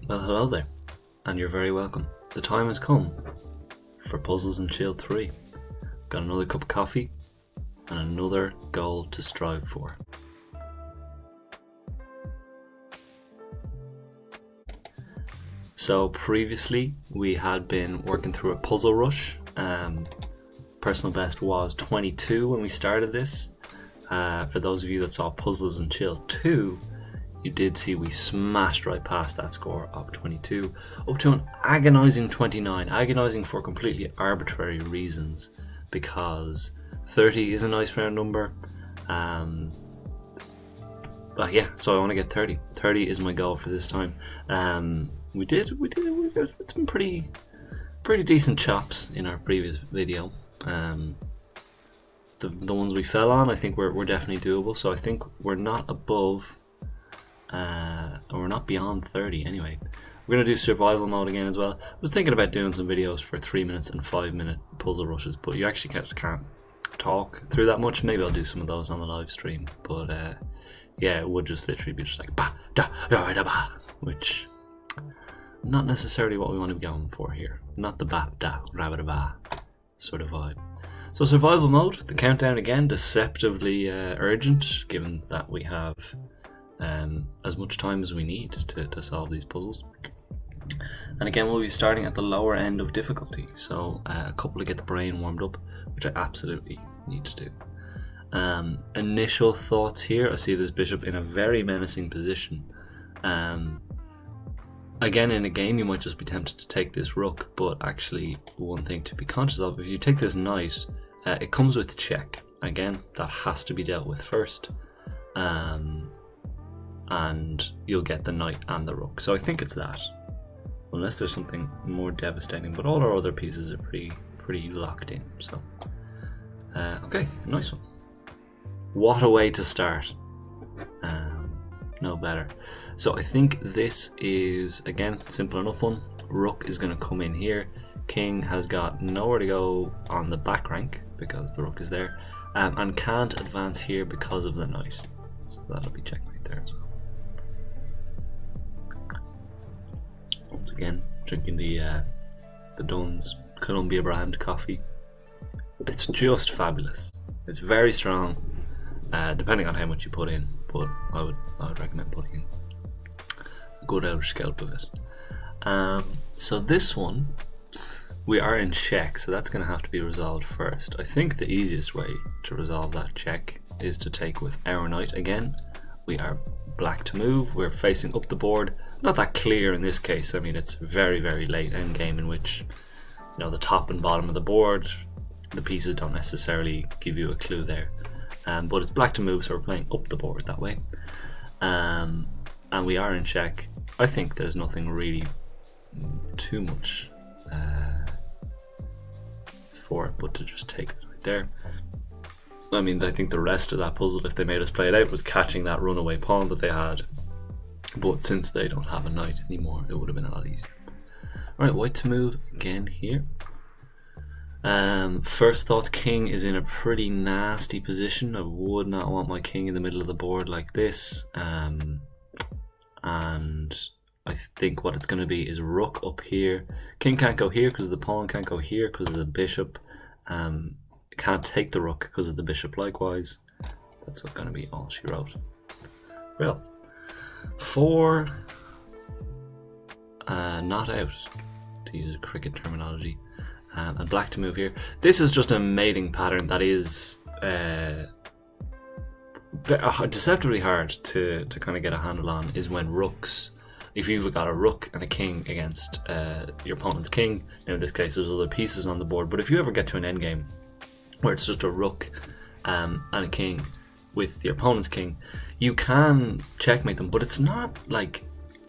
Well, hello there, and you're very welcome. The time has come for Puzzles and Chill 3. Got another cup of coffee and another goal to strive for. So previously we had been working through a puzzle rush. Personal best was 22 when we started this. For those of you that saw Puzzles and Chill 2, you did see we smashed right past that score of 22 up to an agonising 29. Agonising for completely arbitrary reasons, because 30 is a nice round number. But yeah, so I want to get 30. 30 is my goal for this time. We did. It's been pretty decent chops in our previous video. The ones we fell on, I think we're definitely doable. So I think we're not above. We're not beyond 30 anyway. We're going to do survival mode again as well. I was thinking about doing some videos for 3 minutes and 5 minute puzzle rushes, but you actually can't talk through that much. Maybe I'll do some of those on the live stream, but yeah, it would just literally be just like ba da da da ba, which not necessarily what we want to be going for here. Not the ba da ra da ba sort of vibe. So survival mode, the countdown again, deceptively urgent, given that we have as much time as we need to solve these puzzles. And again, we'll be starting at the lower end of difficulty, so a couple to get the brain warmed up, which I absolutely need to do. Initial thoughts here, I see this bishop in a very menacing position. Again, in a game you might just be tempted to take this rook, but actually one thing to be conscious of, if you take this knight, it comes with check. Again, that has to be dealt with first. And you'll get the knight and the rook. So I think it's that, unless there's something more devastating. But all our other pieces are pretty locked in. So okay, nice one. What a way to start. No better. So I think this is, again, simple enough one. Rook is going to come in here. King has got nowhere to go on the back rank because the rook is there, and can't advance here because of the knight. So that'll be checkmate there as well. Once again, drinking the Dunn's Columbia brand coffee. It's just fabulous. It's very strong, depending on how much you put in, but I would recommend putting in a good outer scalp of it. So this one, we are in check, so that's going to have to be resolved first. I think the easiest way to resolve that check is to take with our knight again. We are black to move, we're facing up the board. Not that clear in this case. I mean, it's very, very late endgame in which, you know, the top and bottom of the board, the pieces don't necessarily give you a clue there. But it's black to move, so we're playing up the board that way. And we are in check. I think there's nothing really too much for it, but to just take it right there. I mean, I think the rest of that puzzle, if they made us play it out, was catching that runaway pawn that they had. But since they don't have a knight anymore, it would have been a lot easier. Alright, white to move again here. First thoughts, king is in a pretty nasty position. I would not want my king in the middle of the board like this. And I think what it's going to be is rook up here. King can't go here because the pawn can't go here because of the bishop. Can't take the rook because of the bishop likewise. That's going to be all she wrote. Well, for not out, to use cricket terminology, and black to move here. This is just a mating pattern that is deceptively hard to kind of get a handle on, is when rooks, if you've got a rook and a king against your opponent's king, now in this case there's other pieces on the board, but if you ever get to an endgame where it's just a rook and a king with your opponent's king, you can checkmate them, but it's not like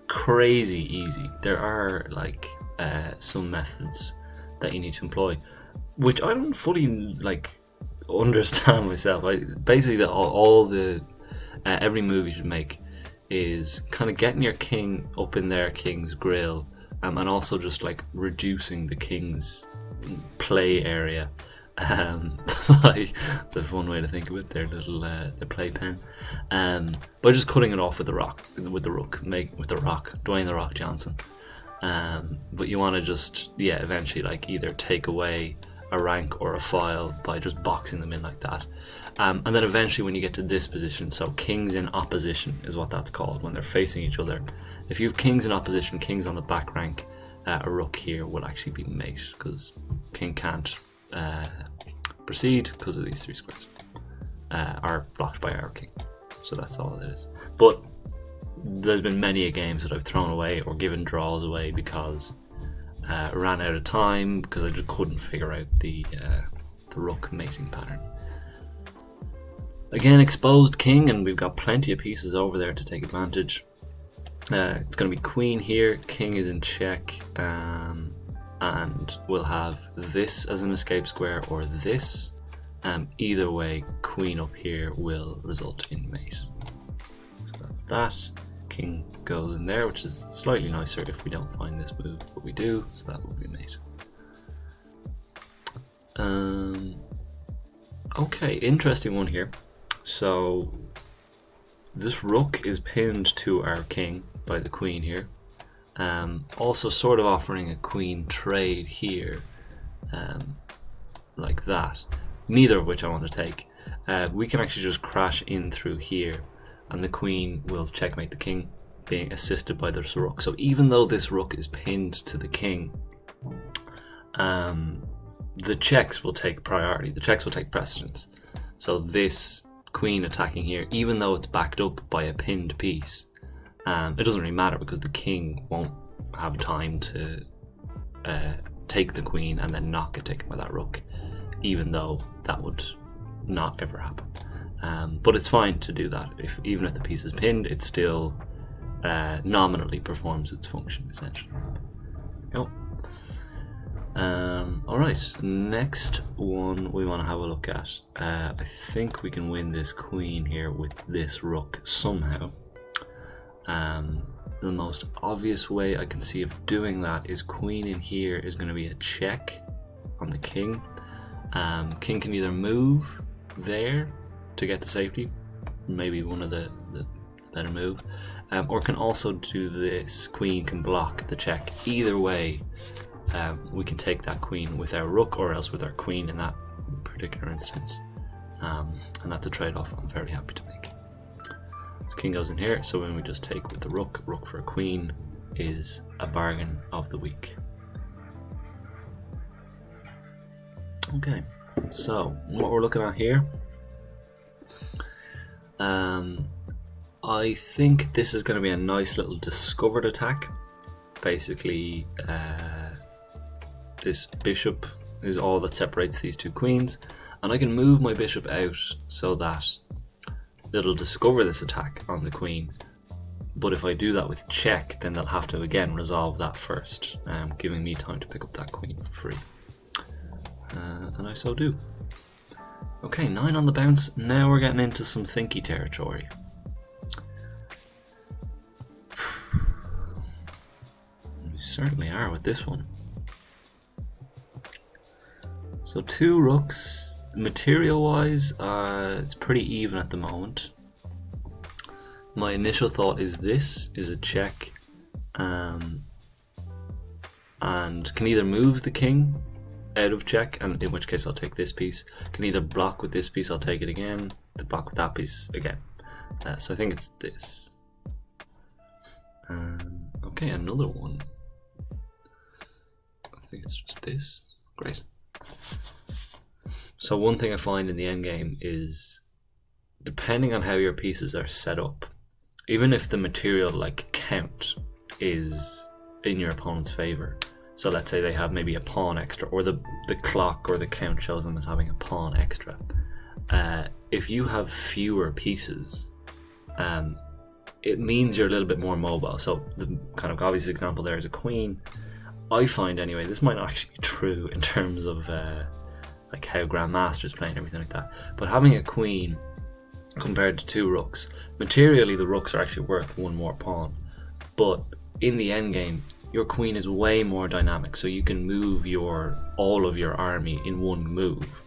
crazy easy. There are like some methods that you need to employ, which I don't fully like understand myself. Basically all the every move you should make is kind of getting your king up in their king's grill, and also just like reducing the king's play area Like, it's a fun way to think of it. Their little their playpen. By just cutting it off with the rook, Dwayne the Rock Johnson. But you want to just eventually like either take away a rank or a file by just boxing them in like that. And then eventually when you get to this position, so kings in opposition is what that's called when they're facing each other. If you have kings in opposition, kings on the back rank, a rook here will actually be mate because king can't proceed because of these 3 squares are blocked by our king. So that's all it is. But there's been many games that I've thrown away or given draws away because I ran out of time because I just couldn't figure out the rook mating pattern. Again, exposed king, and we've got plenty of pieces over there to take advantage. It's going to be queen here, king is in check, and we'll have this as an escape square or this. Either way, queen up here will result in mate. So that's that. King goes in there, which is slightly nicer if we don't find this move, but we do, so that will be mate. Okay, interesting one here. So this rook is pinned to our king by the queen here. Also sort of offering a queen trade here, like that. Neither of which I want to take. We can actually just crash in through here, and the queen will checkmate the king, being assisted by this rook. So even though this rook is pinned to the king, the checks will take priority. The checks will take precedence. So this queen attacking here, even though it's backed up by a pinned piece, it doesn't really matter because the king won't have time to take the queen and then not get taken by that rook, even though that would not ever happen. But it's fine to do that. Even if the piece is pinned, it still nominally performs its function, essentially. There we go. Alright, next one we want to have a look at. I think we can win this queen here with this rook somehow. The most obvious way I can see of doing that is queen in here is going to be a check on the king. King can either move there to get to safety, maybe one of the better move, or can also do this. Queen can block the check. Either way, we can take that queen with our rook or else with our queen in that particular instance, and that's a trade-off I'm very happy to make. So king goes in here, so when we just take with the rook for a queen is a bargain of the week. Okay, so what we're looking at here, I think this is going to be a nice little discovered attack. Basically, this bishop is all that separates these two queens, and I can move my bishop out so that it'll discover this attack on the queen. But if I do that with check, then they'll have to again resolve that first, giving me time to pick up that queen for free. And I so do. Okay, 9 on the bounce. Now we're getting into some thinky territory. We certainly are with this one. So 2 rooks. Material wise, it's pretty even at the moment. My initial thought is this is a check, and can either move the king out of check, and in which case I'll take this piece. Can either block with this piece, I'll take it again. To block with that piece again. So I think it's this. Okay, another one. I think it's just this. Great. So one thing I find in the endgame is, depending on how your pieces are set up, even if the material like count is in your opponent's favor, so let's say they have maybe a pawn extra, or the clock or the count shows them as having a pawn extra, if you have fewer pieces, it means you're a little bit more mobile. So the kind of obvious example there is a queen. I find anyway, this might not actually be true in terms of like how Grandmasters play and everything like that, but having a queen compared to 2 rooks, materially the rooks are actually worth 1 more pawn, but in the end game your queen is way more dynamic, so you can move all of your army in one move,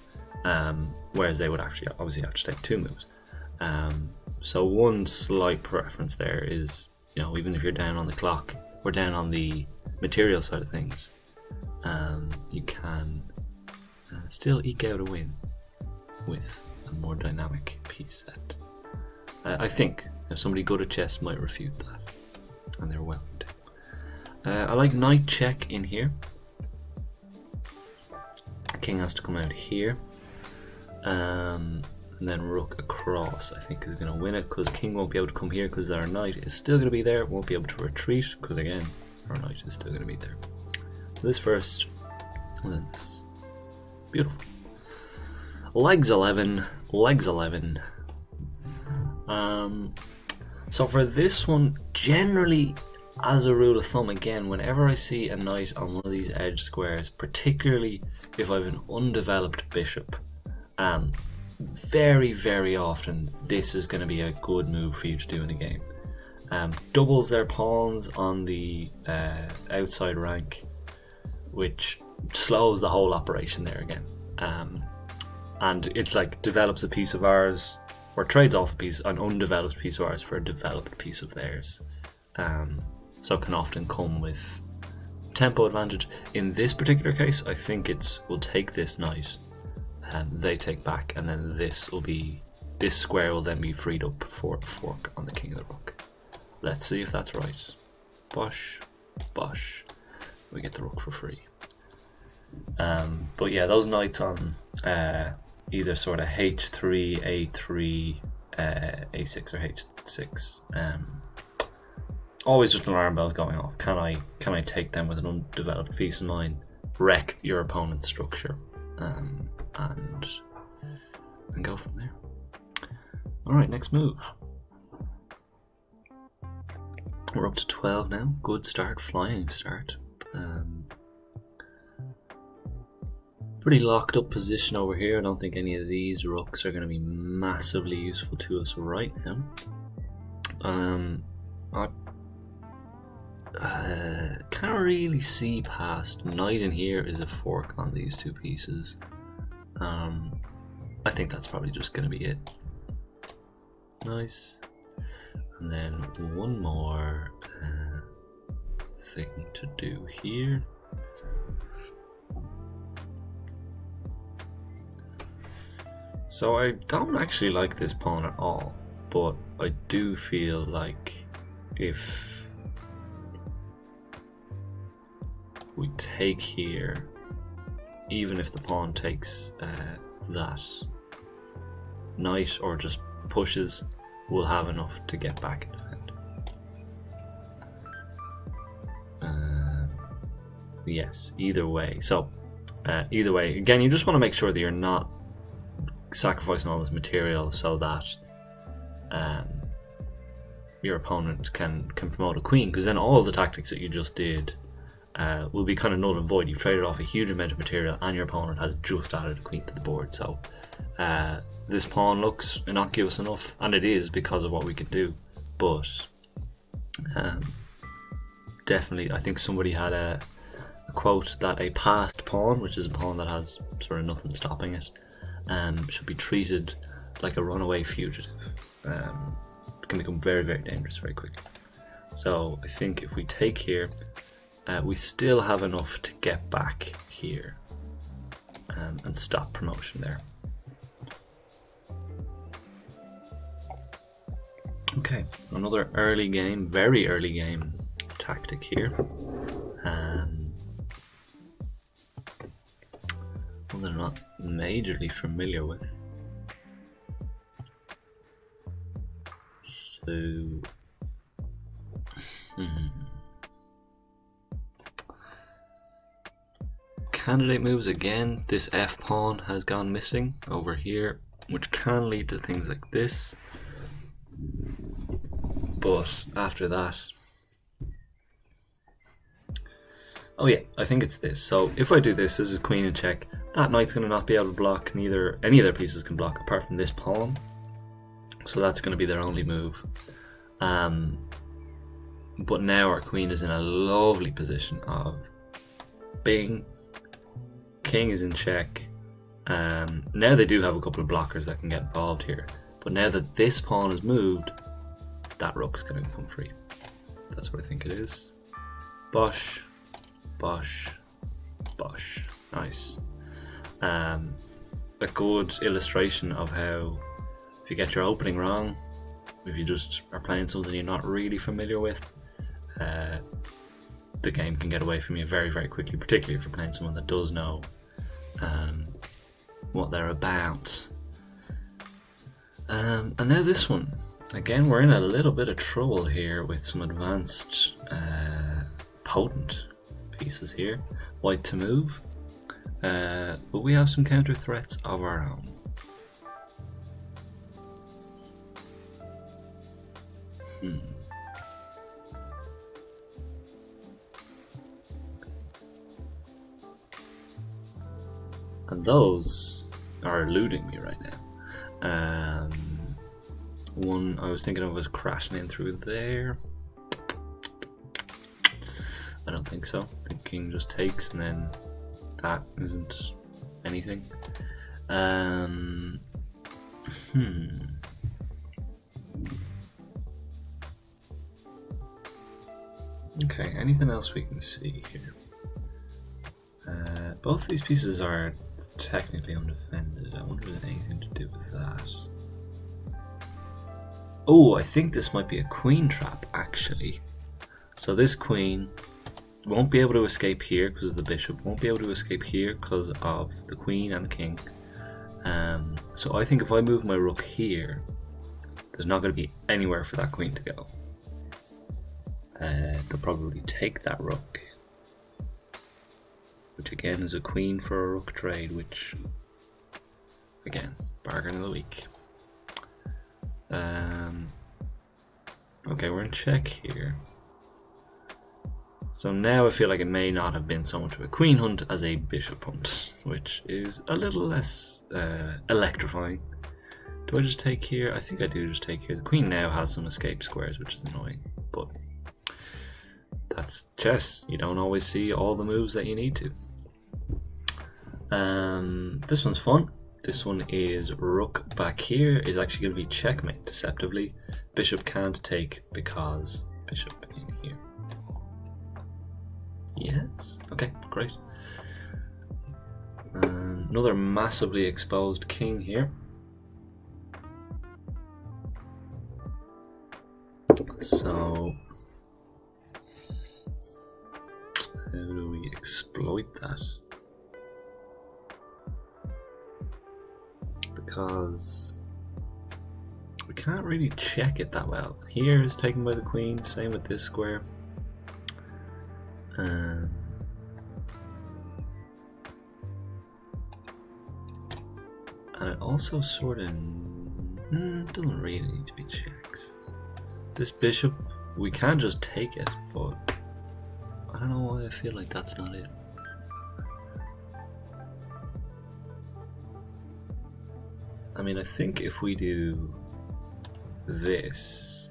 whereas they would actually obviously have to take 2 moves. So one slight preference there is, even if you're down on the clock or down on the material side of things, you can still eke out a win with a more dynamic piece set. I think somebody good at chess might refute that, and they're welcome to. I like knight check in here. King has to come out here, and then rook across I think is going to win it, because king won't be able to come here because our knight is still going to be there, won't be able to retreat because again our knight is still going to be there. So this first, and then this. Beautiful. Legs 11. So for this one, generally, as a rule of thumb, again, whenever I see a knight on one of these edge squares, particularly if I have an undeveloped bishop, very, very often this is going to be a good move for you to do in a game. Doubles their pawns on the outside rank, which slows the whole operation there again. And it like develops a piece of ours, or trades off an undeveloped piece of ours for a developed piece of theirs. So it can often come with tempo advantage. In this particular case, I think we'll take this knight, and they take back, and then this square will then be freed up for a fork on the king of the rook. Let's see if that's right. Bosh, bosh. We get the rook for free. But yeah, those knights on either sort of h3, a3, a6 or h6, always just an alarm bell going off. Can I take them with an undeveloped piece of mine, wreck your opponent's structure, and go from there. Alright, next move. We're up to 12 now. Good start, flying start. Pretty locked up position over here. I don't think any of these rooks are going to be massively useful to us right now. I can't really see past knight in here is a fork on these 2 pieces. I think that's probably just going to be it. Nice. And then one more thing to do here. So I don't actually like this pawn at all, but I do feel like if we take here, even if the pawn takes that knight or just pushes, we'll have enough to get back and defend. Yes, either way. So either way, again, you just want to make sure that you're not sacrificing all this material so that your opponent can promote a queen, because then all of the tactics that you just did will be kind of null and void. You've traded off a huge amount of material and your opponent has just added a queen to the board. So this pawn looks innocuous enough, and it is because of what we can do, but definitely I think somebody had a quote that a passed pawn, which is a pawn that has sort of nothing stopping it, should be treated like a runaway fugitive. It can become very, very dangerous very quickly. So I think if we take here, we still have enough to get back here and stop promotion there. Okay, another early game, very early game tactic here. One that I'm not majorly familiar with. So, candidate moves again. This F pawn has gone missing over here, which can lead to things like this. But after that, oh yeah, I think it's this. So if I do this, this is queen in check. That knight's going to not be able to block. Neither any of their pieces can block apart from this pawn. So that's going to be their only move. But now our queen is in a lovely position of bing. King is in check. Now they do have a couple of blockers that can get involved here. But now that this pawn is moved, that rook's going to come free. That's what I think it is. Bosh, bosh, bosh. Nice. A good illustration of how if you get your opening wrong, if you just are playing something you're not really familiar with, the game can get away from you very, very quickly, particularly if you're playing someone that does know what they're about. And now this one. Again, we're in a little bit of trouble here with some advanced, potent pieces here. White to move. But we have some counter threats of our own. And those are eluding me right now. One I was thinking of was crashing in through there. I don't think so. I think king just takes and then that isn't anything. Okay, anything else we can see here? Both these pieces are technically undefended. I wonder if there's anything to do with that. Oh, I think this might be a queen trap, actually. So this queen won't be able to escape here because of the bishop, won't be able to escape here because of the queen and the king. So I think if I move my rook here, there's not going to be anywhere for that queen to go. They'll probably take that rook, which again is a queen for a rook trade, which again, bargain of the week. Okay, we're in check here. So now I feel like it may not have been so much of a queen hunt as a bishop hunt, which is a little less electrifying. Do I just take here? I think I do just take here. The queen now has some escape squares, which is annoying, but that's chess. You don't always see all the moves that you need to. This one's fun. This one is rook back here is actually going to be checkmate deceptively. Bishop can't take because bishop in here. Yes. Okay, great. Another massively exposed king here. So how do we exploit that? Because we can't really check it that well. Here is taken by the queen, same with this square. And it also sort of doesn't really need to be checks. This bishop, we can just take it, but I don't know why I feel like that's not it. I mean, I think if we do this,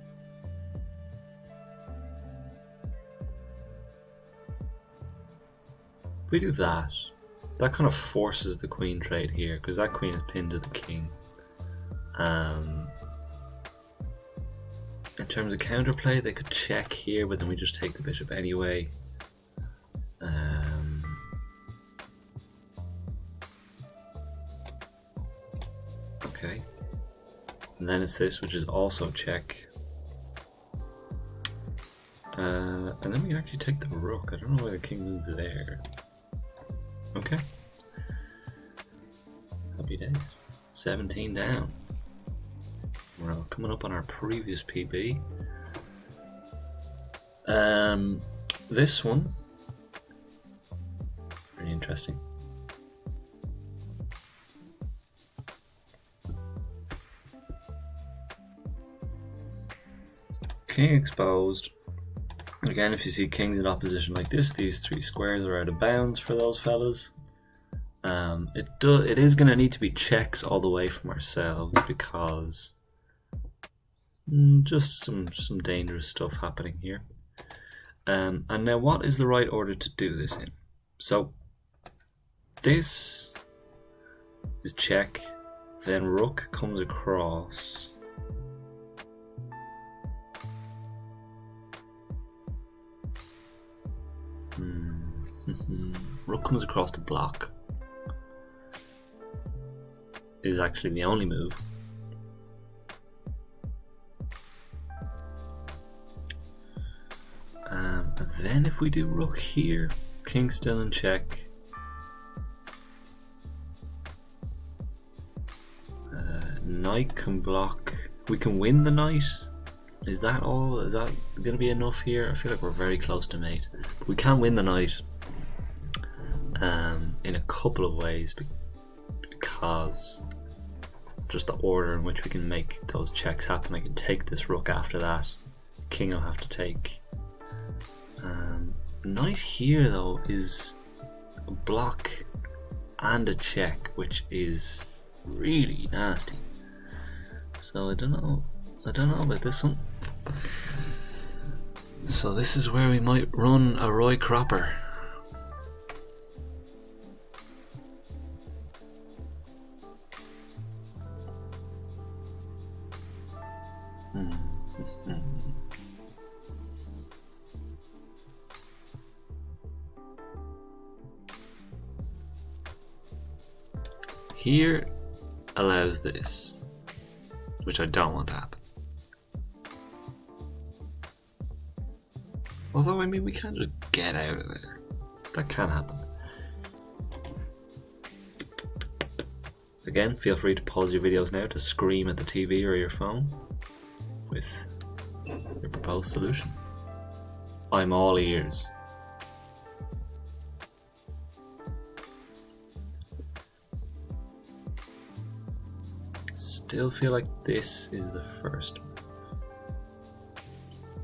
if we do that, that kind of forces the queen trade here because that queen is pinned to the king. In terms of counterplay, they could check here, but then we just take the bishop anyway. Okay. And then it's this, which is also check. And then we can actually take the rook. I don't know why the king moved there. Okay. Happy days. 17 down. We're coming up on our previous PB. This one, very interesting. King exposed. Again, if you see kings in opposition like this, these three squares are out of bounds for those fellas. It is going to need to be checks all the way from ourselves because just some dangerous stuff happening here. And now what is the right order to do this in? So this is check, then rook comes across. Rook comes across to block is actually the only move. And then if we do rook here, king still in check. Knight can block. We can win the knight. Is that all? Is that going to be enough here? I feel like we're very close to mate. But we can win the knight in a couple of ways because just the order in which we can make those checks happen. I can take this rook after that. King will have to take. Knight here though is a block and a check, which is really nasty. So I don't know about this one. So this is where we might run a Roy Cropper. Here allows this, which I don't want to happen. Although, I mean, we can't just get out of there. That can happen. Again, feel free to pause your videos now to scream at the TV or your phone with your proposed solution. I'm all ears. Still feel like this is the first move.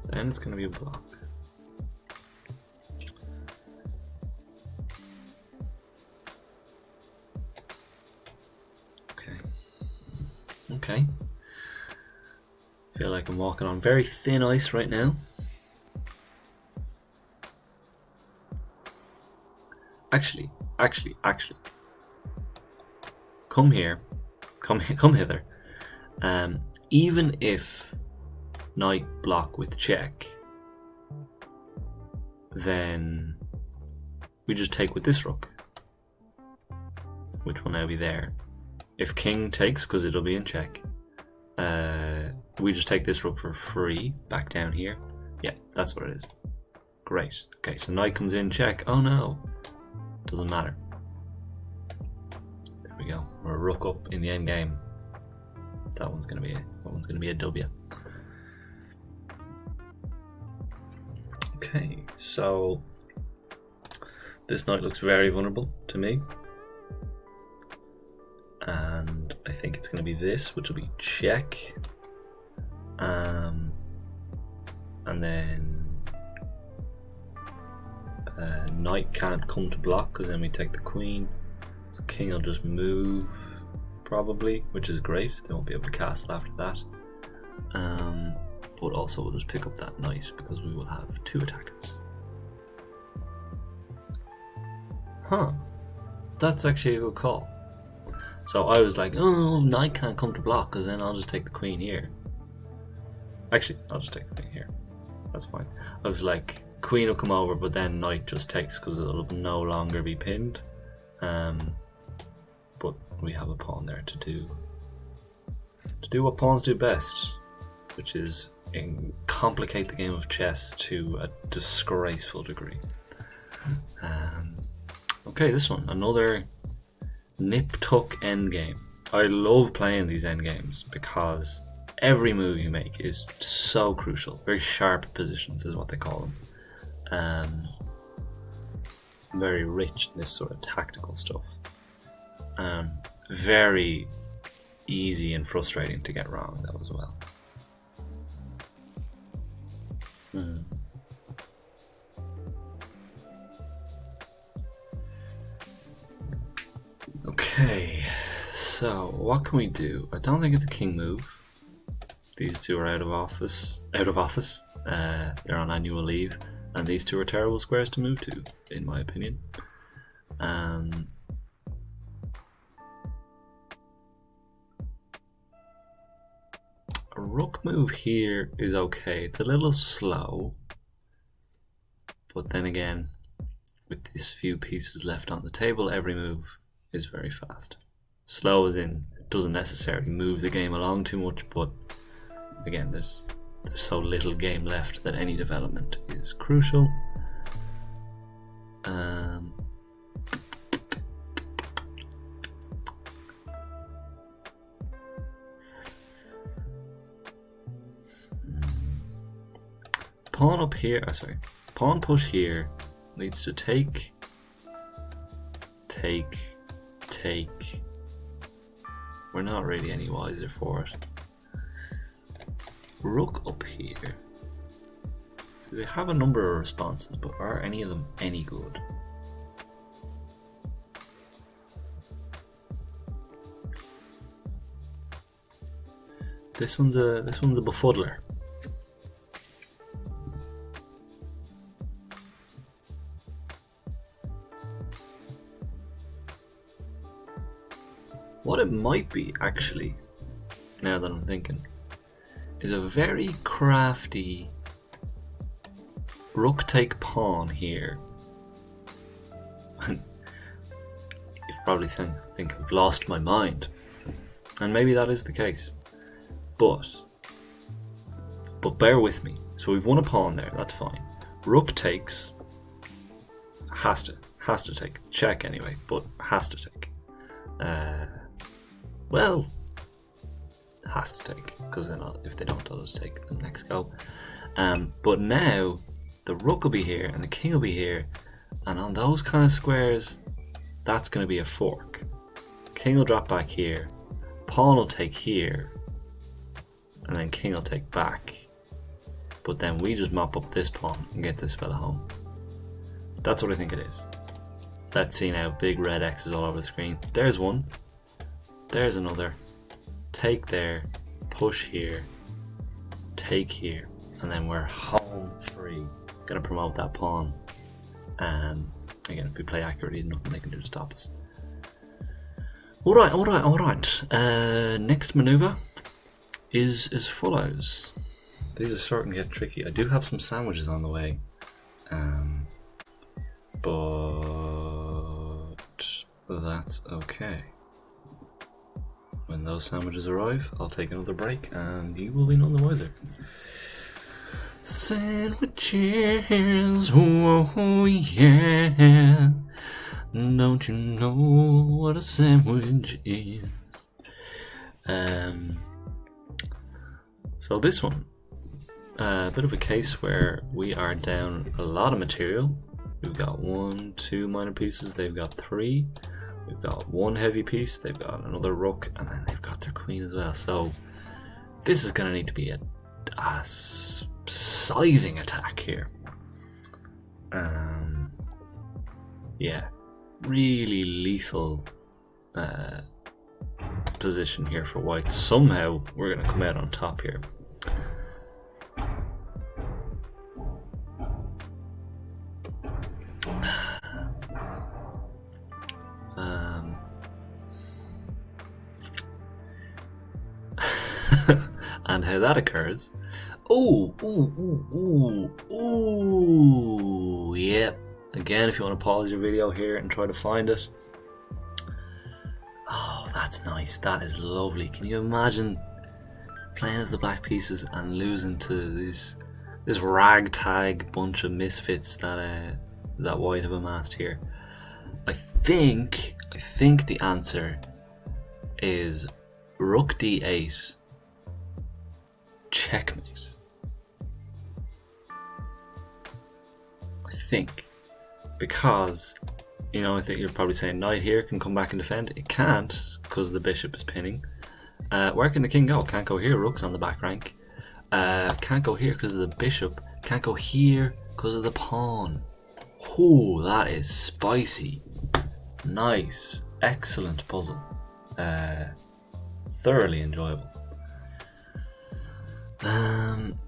Then it's going to be a block. Okay. Feel like I'm walking on very thin ice right now. Actually. Come here. Come hither. Even if knight block with check, then we just take with this rook, which will now be there. If king takes, because it'll be in check, we just take this rook for free back down here. Yeah, that's what it is. Great. Okay, so knight comes in, check. Oh no, doesn't matter. There we go. We're a rook up in the end game. That one's gonna be a W. Okay, so this knight looks very vulnerable to me. And I think it's going to be this, which will be check. And then knight can't come to block because then we take the queen. So king will just move, probably, which is great. They won't be able to castle after that. But also we'll just pick up that knight because we will have two attackers. Huh. That's actually a good call. So I was like, oh, knight can't come to block because then I'll just take the queen here. Actually, I'll just take the queen here. That's fine. I was like, queen will come over, but then knight just takes because it'll no longer be pinned. But we have a pawn there to do what pawns do best, which is complicate the game of chess to a disgraceful degree. Okay, this one, another nip-tuck endgame. I love playing these endgames because every move you make is so crucial. Very sharp positions is what they call them. Very rich in this sort of tactical stuff. Very easy and frustrating to get wrong though as well. Okay, so what can we do? I don't think it's a king move. These two are out of office. They're on annual leave. And these two are terrible squares to move to, in my opinion. A rook move here is okay. It's a little slow. But then again, with these few pieces left on the table, every move is very fast. Slow as in, doesn't necessarily move the game along too much, but again, there's so little game left that any development is crucial. Pawn up here, pawn push here leads to take. We're not really any wiser for it. Rook up here. So they have a number of responses, but are any of them any good? This one's a befuddler. What it might be, actually, now that I'm thinking, is a very crafty rook take pawn here. You probably think I've lost my mind, and maybe that is the case. But bear with me. So we've won a pawn there. That's fine. Rook takes. Has to take. It's check anyway, but has to take. Well, has to take, because then if they don't, I'll just take the next go. But now the rook will be here and the king will be here, and on those kind of squares, that's going to be a fork. King will drop back here, pawn will take here, and then king will take back. But then we just mop up this pawn and get this fella home. That's what I think it is. Let's see now. Big red X's all over the screen. There's one. There's another. Take there. Push here. Take here. And then we're home free. Gonna promote that pawn. Again, if we play accurately, nothing they can do to stop us. Alright. Next maneuver is as follows. These are starting to get tricky. I do have some sandwiches on the way. But that's okay. When those sandwiches arrive, I'll take another break and you will be none the wiser. Sandwiches, oh yeah. Don't you know what a sandwich is? So this one, a bit of a case where we are down a lot of material. We've got 1, 2 minor pieces, they've got 3. We've got 1 heavy piece, they've got another rook, and then they've got their queen as well. So this is going to need to be a scything attack here. Yeah, really lethal position here for white. Somehow we're going to come out on top here. And how that occurs. Ooh, yep. Again, if you want to pause your video here and try to find it. Oh, that's nice. That is lovely. Can you imagine playing as the black pieces and losing to this ragtag bunch of misfits that white have amassed here? I think the answer is rook d8. Checkmate. I think. Because, I think you're probably saying knight here can come back and defend. It can't, because the bishop is pinning. Where can the king go? Can't go here, rook's on the back rank. Can't go here because of the bishop. Can't go here because of the pawn. Ooh, that is spicy. Nice. Excellent puzzle. Thoroughly enjoyable.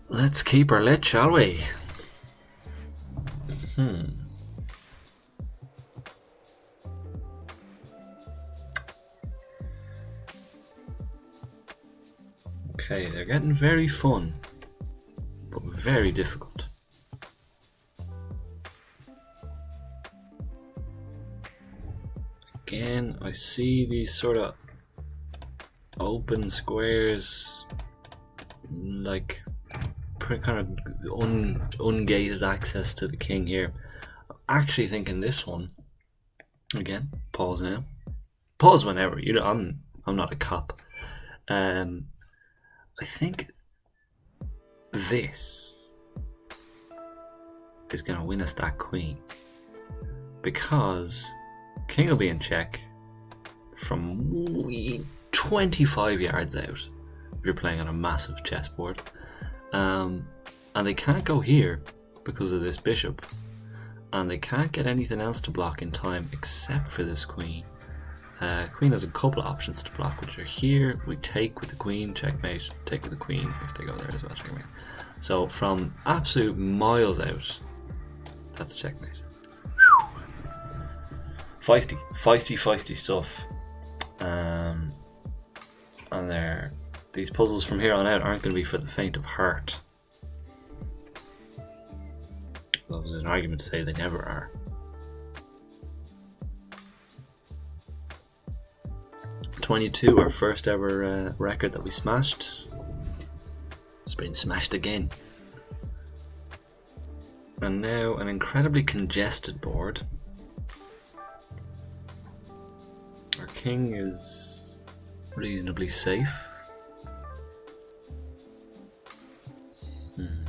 Let's keep our lit, shall we? Okay, they're getting very fun, but very difficult. Again, I see these sort of open squares, like kind of ungated access to the king here. I'm actually thinking this one. Again, pause now. Pause whenever. You know, I'm not a cop. I think this is going to win us that queen, because king will be in check from 25 yards out if you're playing on a massive chessboard, and they can't go here because of this bishop, and they can't get anything else to block in time except for this queen. Queen has a couple of options to block, which are here. We take with the queen, checkmate. Take with the queen if they go there as well, checkmate. So from absolute miles out, that's checkmate. Feisty stuff. And these puzzles from here on out aren't going to be for the faint of heart. Well, there's an argument to say they never are. 22, our first ever record that we smashed. It's been smashed again. And now an incredibly congested board. Our king is reasonably safe. In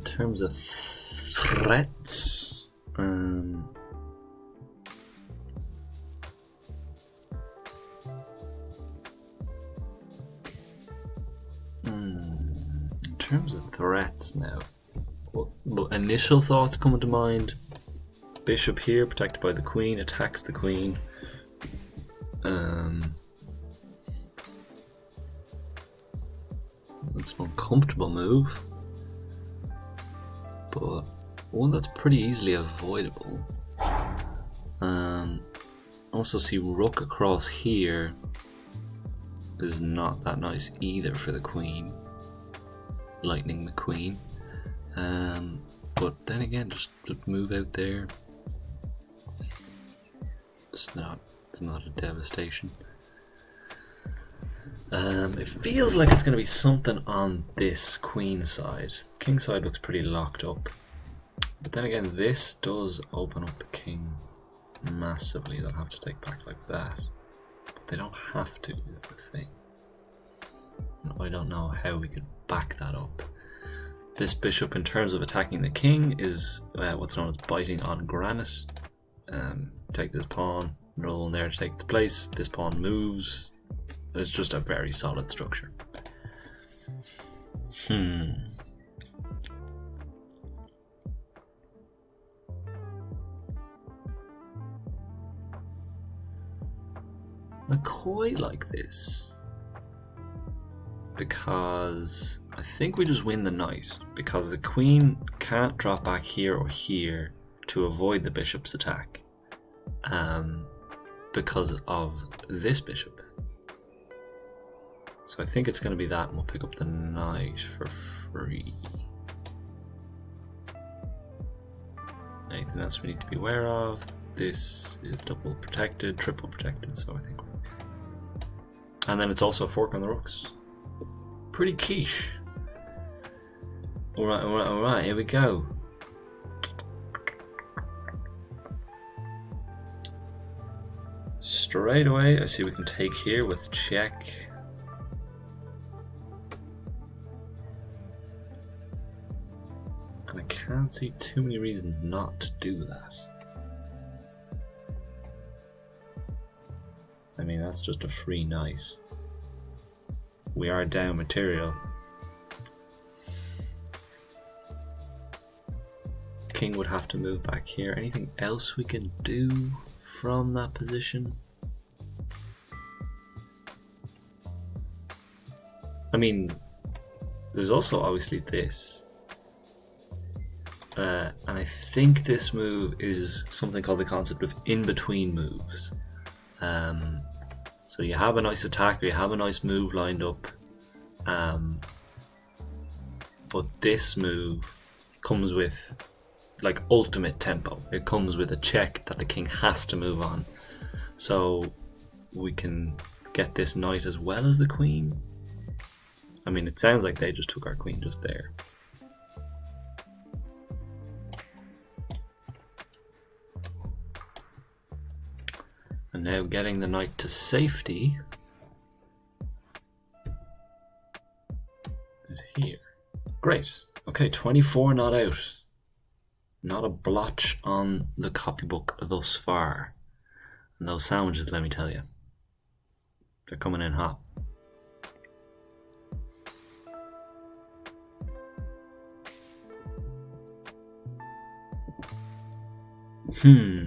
terms of threats, in terms of threats now, what initial thoughts come to mind? Bishop here, protected by the queen, attacks the queen. That's an uncomfortable move, but one that's pretty easily avoidable. Also see rook across here is not that nice either for the queen, lightening the queen. But then again, just move out there. It's not a devastation. It feels like it's going to be something on this queen side. King side looks pretty locked up. But then again, this does open up the king massively. They'll have to take back like that. But they don't have to, is the thing. I don't know how we could back that up. This bishop, in terms of attacking the king, is what's known as biting on granite. Take this pawn, roll in there to take its place. This pawn moves. It's just a very solid structure. I quite like this, because I think we just win the knight, because the queen can't drop back here or here to avoid the bishop's attack, because of this bishop. So I think it's going to be that, and we'll pick up the knight for free. Anything else we need to be aware of? This is double protected, triple protected, so I think we're okay. And then it's also a fork on the rooks. Pretty quiche. Alright, here we go. Straight away, I see we can take here with check. And I can't see too many reasons not to do that. I mean, that's just a free knight. We are down material. King would have to move back here. Anything else we can do from that position? I mean, there's also obviously this. And I think this move is something called the concept of in-between moves. So you have a nice attack or you have a nice move lined up. But this move comes with like ultimate tempo. It comes with a check that the king has to move on. So we can get this knight as well as the queen. I mean, it sounds like they just took our queen just there. And now getting the knight to safety is here. Great. Okay, 24 not out. Not a blotch on the copybook thus far. And those sandwiches, let me tell you, they're coming in hot.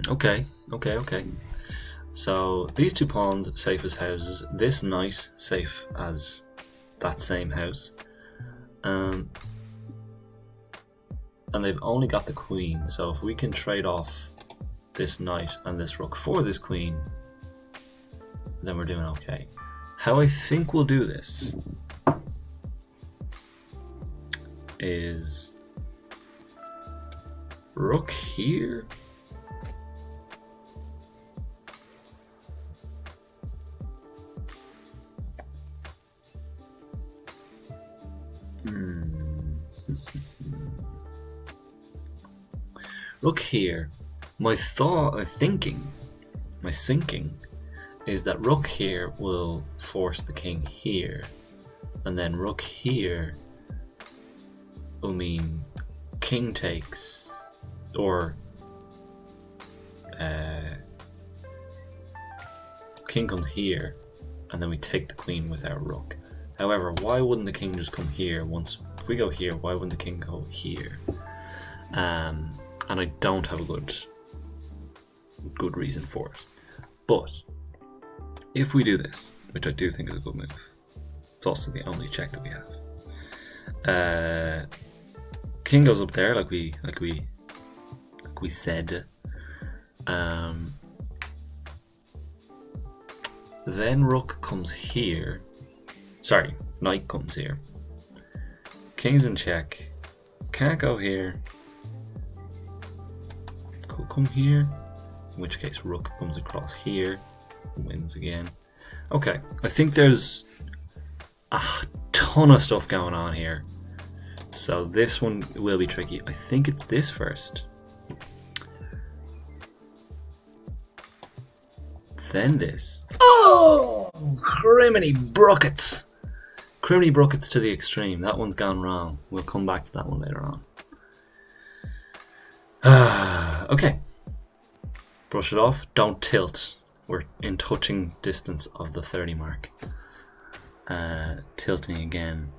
Okay. So these two pawns safe as houses. This knight safe as that same house. And they've only got the queen. So if we can trade off this knight and this rook for this queen, then we're doing okay. How I think we'll do this is rook here. Rook here. My thinking is that rook here will force the king here, and then rook here will mean king takes, or king comes here, and then we take the queen with our rook. However, why wouldn't the king just come here? If we go here, why wouldn't the king go here? And I don't have a good reason for it. But if we do this, which I do think is a good move, it's also the only check that we have. King goes up there, like we said. Then rook comes here. Sorry, knight comes here. King's in check. Can't go here. Could come here. In which case rook comes across here. Wins again. Okay, I think there's a ton of stuff going on here. So this one will be tricky. I think it's this first. Then this. Oh! Criminy brockets! Criminy brockets to the extreme. That one's gone wrong. We'll come back to that one later on. Okay. Brush it off. Don't tilt. We're in touching distance of the 30 mark. Tilting again.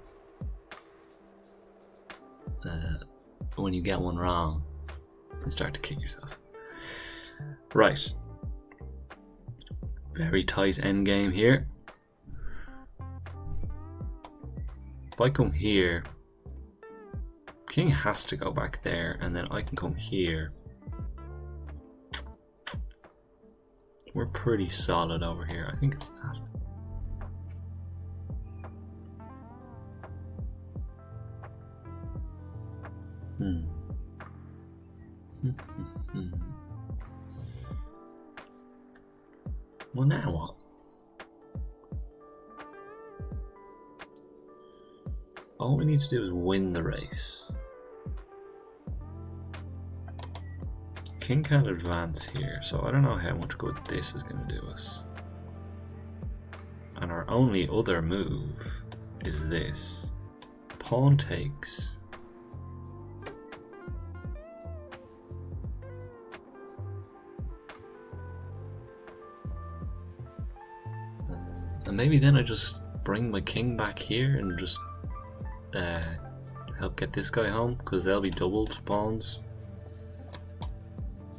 When you get one wrong, you start to kick yourself. Right. Very tight endgame here. If I come here, king has to go back there, and then I can come here. We're pretty solid over here. I think it's that. Well, now what? All we need to do is win the race. King can't advance here, so I don't know how much good this is going to do us. And our only other move is this. Pawn takes. And maybe then I just bring my king back here and just help get this guy home, because they'll be doubled pawns.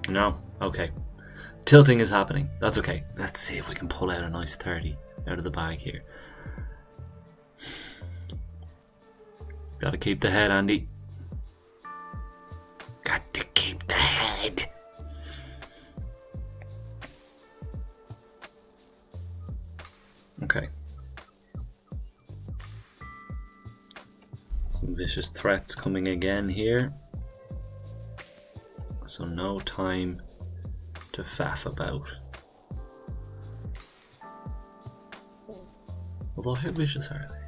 No, okay. Tilting is happening. That's okay. Let's see if we can pull out a nice 30 out of the bag here. Gotta keep the head, Andy. Got to keep the head. Okay. Some vicious threats coming again here. So no time to faff about. Although how vicious are they?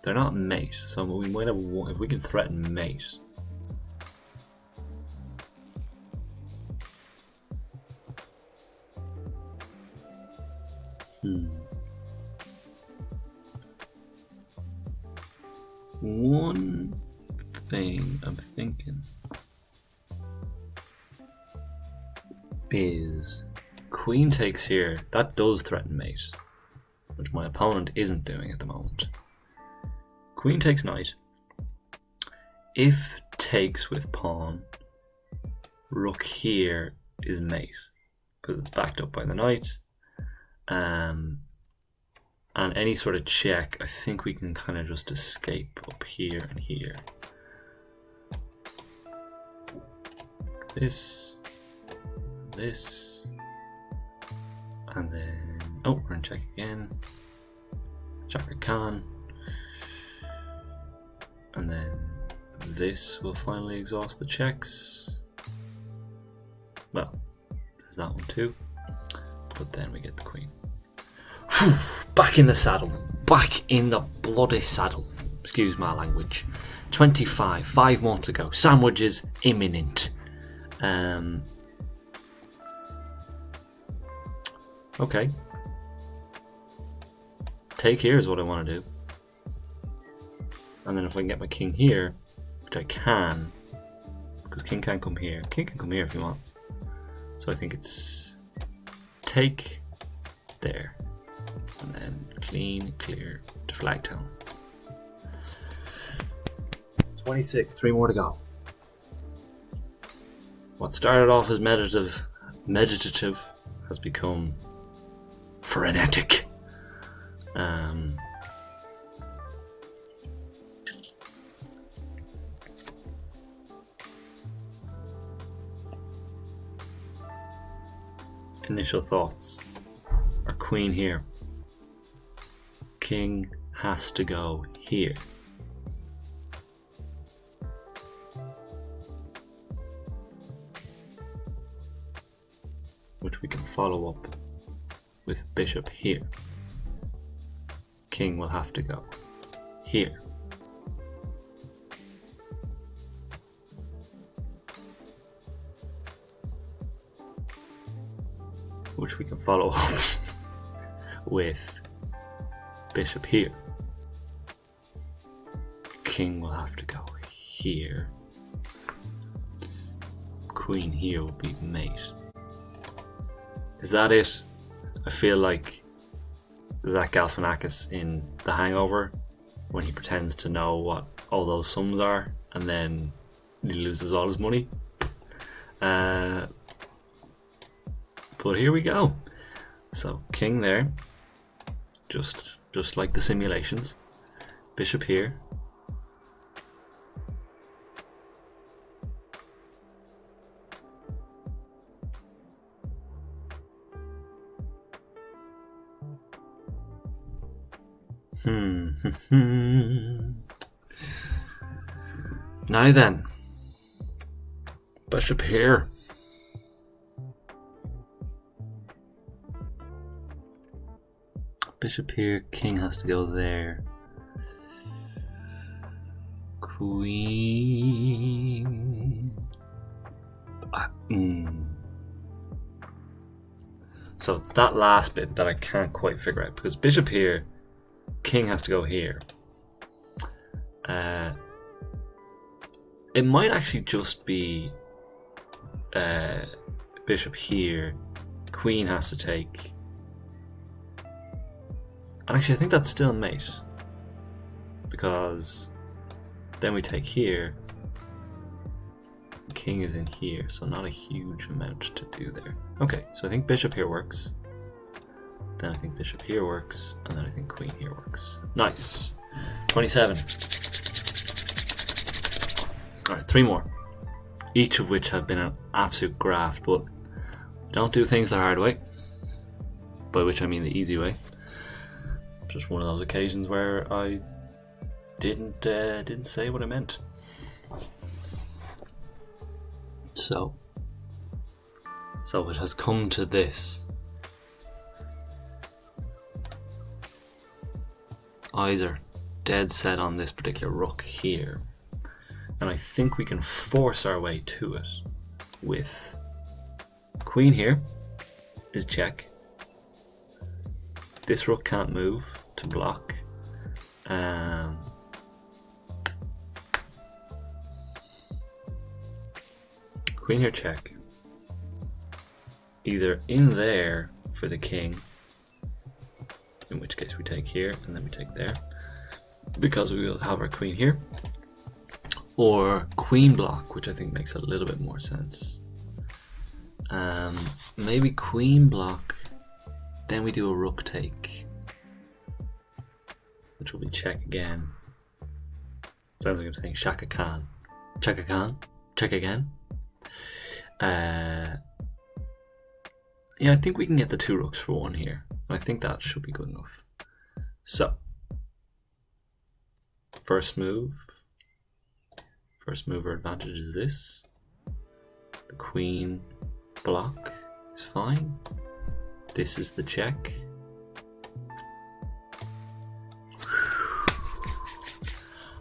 They're not mate, so we might have one, if we can threaten mate. One thing I'm thinking is queen takes here. That does threaten mate, which my opponent isn't doing at the moment. Queen takes knight. If takes with pawn, rook here is mate because it's backed up by the knight. And any sort of check, I think we can kind of just escape up here and here. This, and then, oh, we're gonna check again. Chaka Khan. And then this will finally exhaust the checks. Well, there's that one too. But then we get the queen. Whew, back in the saddle. Back in the bloody saddle. Excuse my language. 25. 5 more to go. Sandwiches imminent. Okay. Take here is what I want to do. And then if I can get my king here, which I can, because king can't come here. King can come here if he wants. So I think it's take there. And then clean, clear to Flagtown. 26, 3 more to go. What started off as meditative has become frenetic. Initial thoughts. Our queen here. King has to go here. Which we can follow up with bishop here. King will have to go here. Which we can follow up with bishop here. King will have to go here. Queen here will be mate. Is that it? I feel like Zach Galifianakis in The Hangover when he pretends to know what all those sums are and then he loses all his money. But here we go. So king there, just like the simulations. Bishop here. Now then, bishop here. Bishop here, king has to go there. Queen. So it's that last bit that I can't quite figure out, because bishop here, king has to go here. It might actually just be bishop here, queen has to take. And actually I think that's still mate, because then we take here, king is in here, so not a huge amount to do there. Okay, so I think bishop here works, then I think bishop here works, and then I think queen here works. Nice. 27. Alright, 3 more. Each of which have been an absolute graft, but don't do things the hard way. By which I mean the easy way. Just one of those occasions where I didn't say what I meant. So it has come to this. Eyes are dead set on this particular rook here. And I think we can force our way to it with queen here is check. This rook can't move to block. Queen here check. Either in there for the king, in which case we take here and then we take there, because we will have our queen here, or queen block, which I think makes a little bit more sense. Maybe queen block, then we do a rook take, which will be check again. Sounds like I'm saying Shaka Khan. Chaka Khan, check again. Yeah, I think we can get the 2 rooks for 1 here. I think that should be good enough. So, first mover advantage is this. The queen block is fine. This is the check.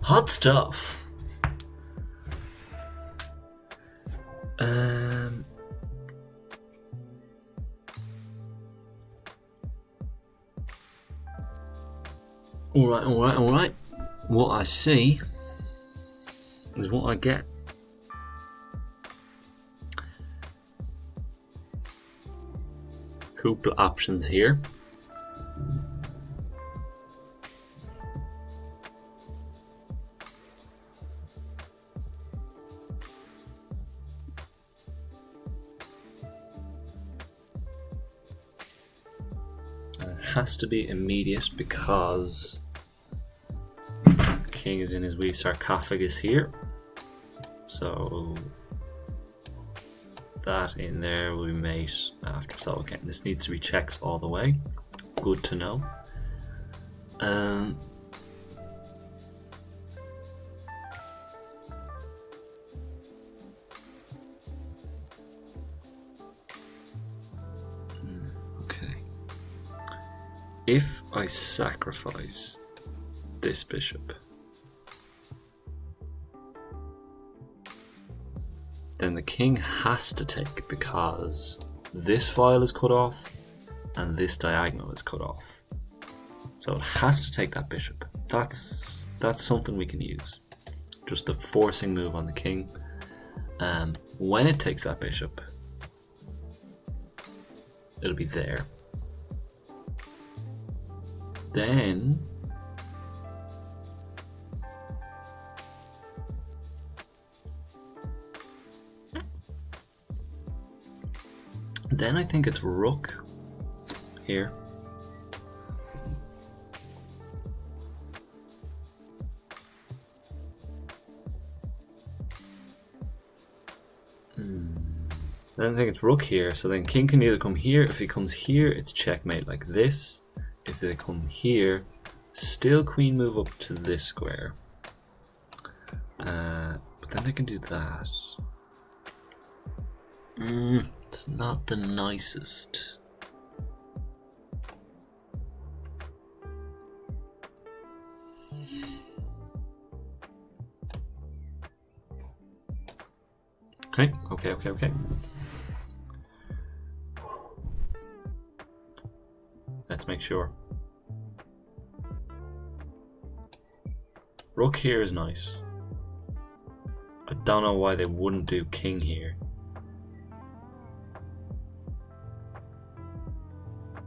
Hot stuff. All right. What I see is what I get. Couple options here. Has to be immediate because the king is in his wee sarcophagus here, so that in there will be mate after. So okay, this needs to be checks all the way. Good to know. If I sacrifice this bishop, then the king has to take, because this file is cut off and this diagonal is cut off. So it has to take that bishop. That's something we can use. Just the forcing move on the king. When it takes that bishop, it'll be there. Then I think it's rook here. I don't think it's rook here, so then king can either come here. If he comes here, it's checkmate like this. If they come here, still queen move up to this square. But then they can do that. It's not the nicest. Okay. Let's make sure. Rook here is nice. I don't know why they wouldn't do king here.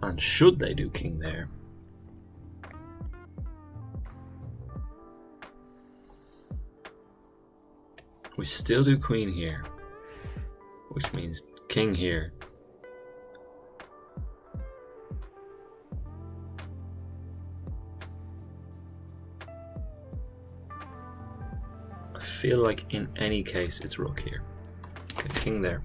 And should they do king there? We still do queen here, which means king here. I feel like in any case it's rook here. Okay, king there.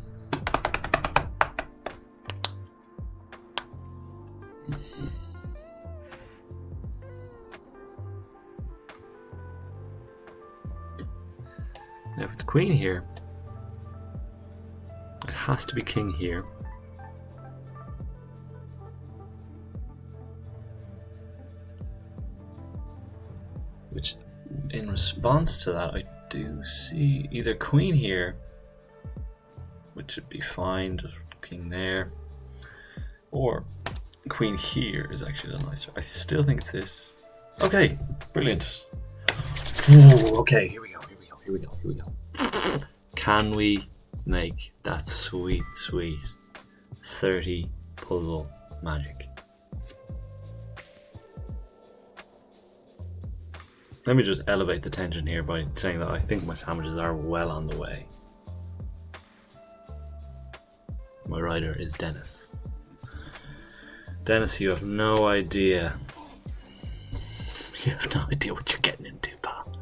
Now if it's queen here, it has to be king here. Which, in response to that, I do see either queen here, which would be fine, just king there, or queen here is actually the nicer. I still think it's this. Okay, brilliant. Ooh, okay, here we go. Can we make that sweet 30 puzzle magic? Let me just elevate the tension here by saying that I think my sandwiches are well on the way. My writer is Dennis. Dennis, you have no idea. You have no idea what you're getting into, pal.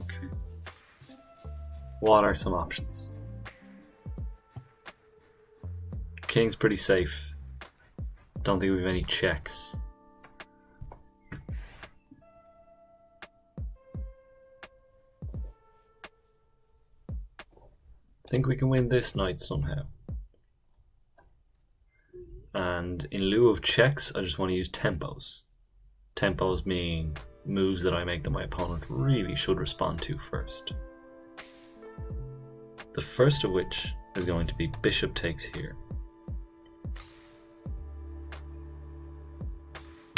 Okay. What are some options? King's pretty safe. Don't think we have any checks. Think we can win this knight somehow. And in lieu of checks, I just want to use tempos. Tempos meaning moves that I make that my opponent really should respond to first. The first of which is going to be bishop takes here.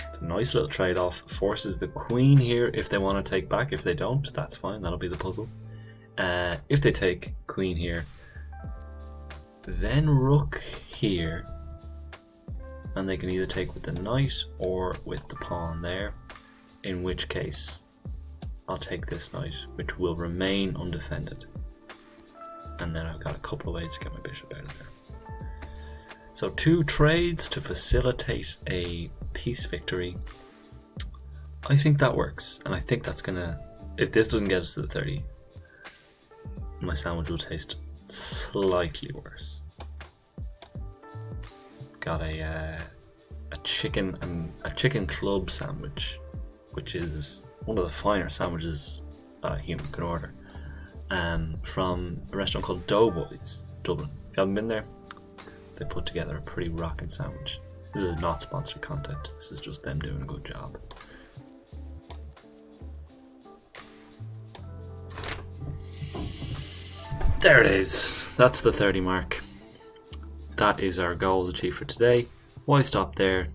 It's a nice little trade-off. Forces the queen here if they want to take back. If they don't, that's fine. That'll be the puzzle. If they take queen here, then rook here, and they can either take with the knight or with the pawn there, in which case I'll take this knight, which will remain undefended, and then I've got a couple of ways to get my bishop out of there. So 2 trades to facilitate a piece victory. I think that works, and I think that's gonna, if this doesn't get us to the 30, my sandwich will taste slightly worse. Got a chicken club sandwich, which is one of the finer sandwiches a human can order, from a restaurant called Doughboys, Dublin. If you haven't been there, they put together a pretty rocking sandwich. This is not sponsored content. This is just them doing a good job. There it is. That's the 30 mark. That is our goals achieved for today. Why stop there?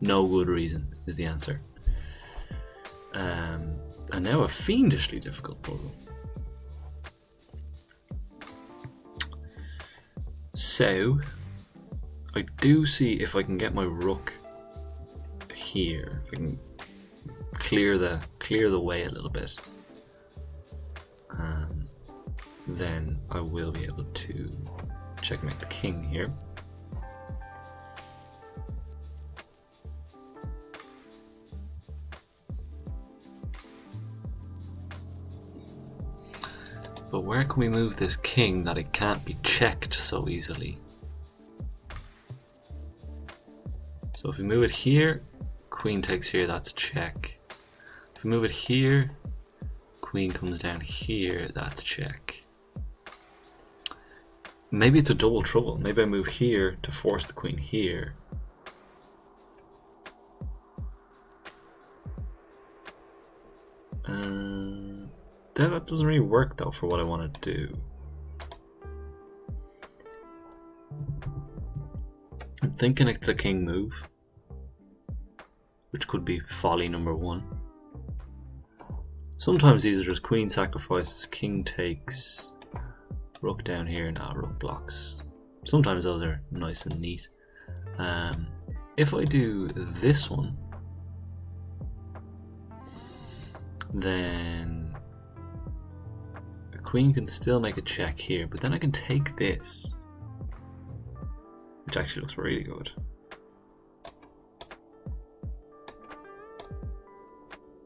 No good reason is the answer. And now a fiendishly difficult puzzle. So, I do see if I can get my rook here, if I can clear the way a little bit. Then I will be able to checkmate the king here. But where can we move this king that it can't be checked so easily? So if we move it here, queen takes here, that's check. If we move it here, queen comes down here, that's check. Maybe it's a double trouble. Maybe I move here to force the queen here. That doesn't really work though for what I want to do. I'm thinking it's a king move, which could be folly number 1. Sometimes these are just queen sacrifices, king takes, rook down here, now rook blocks. Sometimes those are nice and neat. If I do this one, then a queen can still make a check here, but then I can take this. which actually looks really good.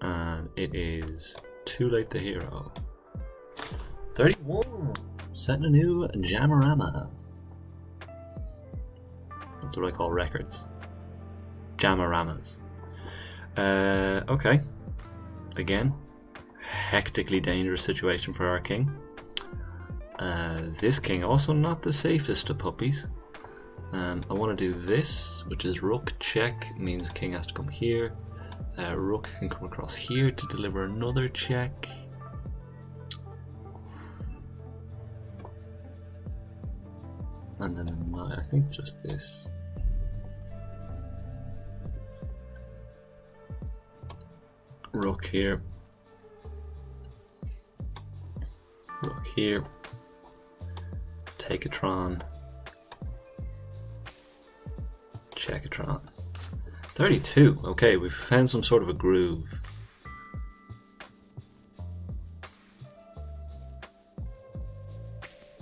And it is too late the hero. 31! Setting a new Jamarama. That's what I call records. Jamaramas. Okay. Again, hectically dangerous situation for our king. This king also not the safest of puppies. I want to do this, which is rook check, means king has to come here. Rook can come across here to deliver another check. And then I think just this. Rook here. Rook here. Take a Tron. Check a Tron. 32. Okay, we've found some sort of a groove.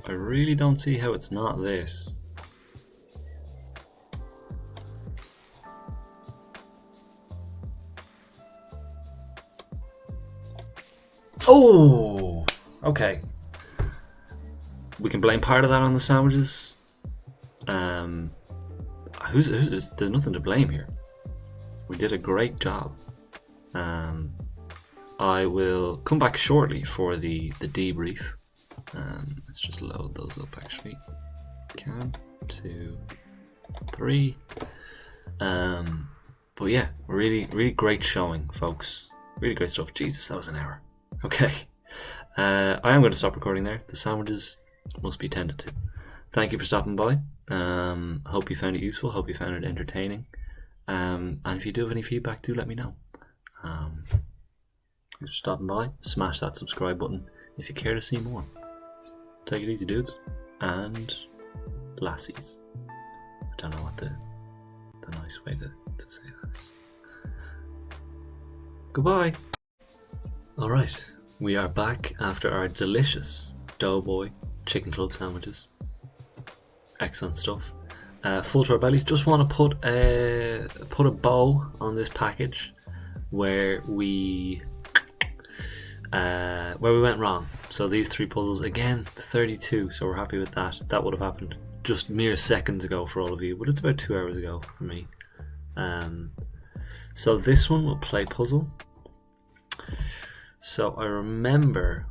I really don't see how it's not this. Oh! Okay. We can blame part of that on the sandwiches. There's nothing to blame here. We did a great job. I will come back shortly for the debrief. Let's just load those up actually. 2, 3. But yeah, really great showing, folks. Really great stuff. Jesus, that was an hour. Okay. I am going to stop recording there. The sandwiches must be tended to. Thank you for stopping by. Hope you found it useful. Hope you found it entertaining. And if you do have any feedback, do let me know. Thanks for stopping by. Smash that subscribe button if you care to see more. Take it easy, dudes. And lassies. I don't know what the nice way to say that is. Goodbye. Alright, we are back after our delicious Doughboy chicken club sandwiches. Excellent stuff. Full to our bellies. Just want to put a bow on this package where we went wrong. So these 3 puzzles again, 32. So we're happy with that. That would have happened just mere seconds ago for all of you, but it's about 2 hours ago for me. So this one will play puzzle. So I remember,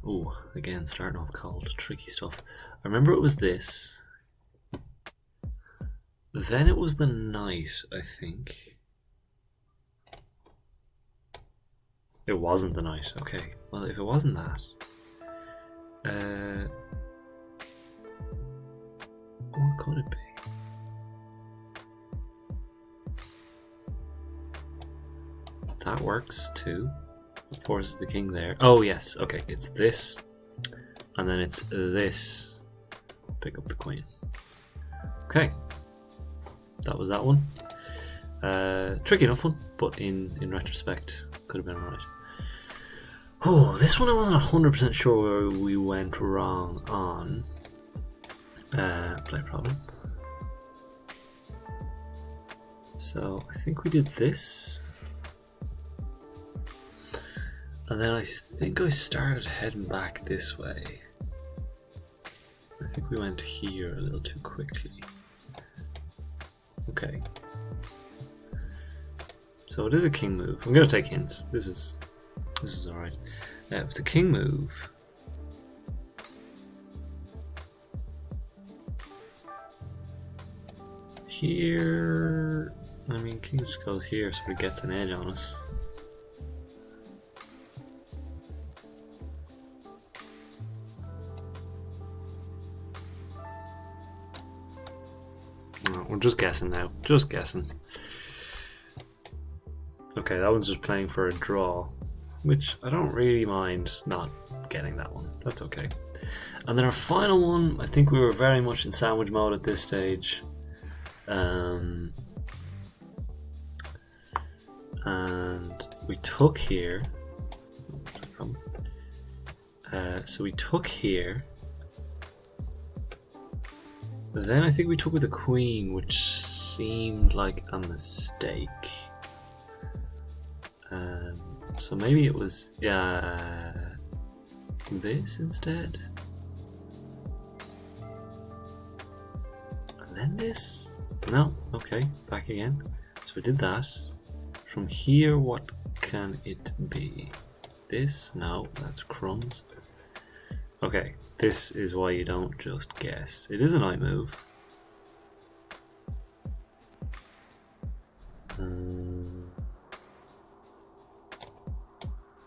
again starting off cold, tricky stuff. I remember it was this. Then it was the knight, I think. It wasn't the knight, okay. Well, if it wasn't that, what could it be? That works too. Forces the king there. Oh yes, okay, it's this, and then it's this. Pick up the queen. Okay, that was that one. Tricky enough one, but in retrospect, could have been alright. Oh, this one I wasn't 100% sure where we went wrong on. Play problem. So I think we did this. And then I think I started heading back this way. I think we went here a little too quickly. Okay. So it is a king move. I'm going to take hints. This is alright. With the king move, here, I mean, king just goes here so he gets an edge on us. We're just guessing now. Just guessing. Okay, that one's just playing for a draw, which I don't really mind not getting that one. That's okay. And then our final one, I think we were very much in sandwich mode at this stage. And we took here. So we took here. Then I think we took with the queen, which seemed like a mistake. So maybe it was this instead. And then this? No, okay, back again. So we did that. From here, what can it be? This? No, that's crumbs. Okay, this is why you don't just guess. It is a knight move.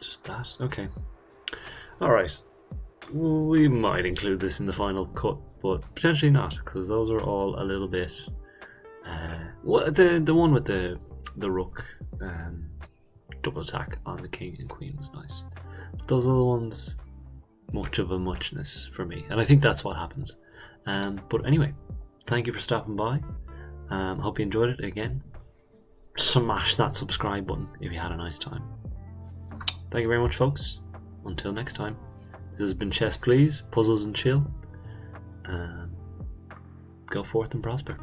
Just that? Okay. Alright. We might include this in the final cut, but potentially not, because those are all a little bit... the one with the rook double attack on the king and queen was nice. But those other ones, much of a muchness for me, and I think that's what happens. But anyway, thank you for stopping by. Hope you enjoyed it. Again, smash that subscribe button if you had a nice time. Thank you very much, folks. Until next time, this has been Chess Please, Puzzles and Chill. Go forth and prosper.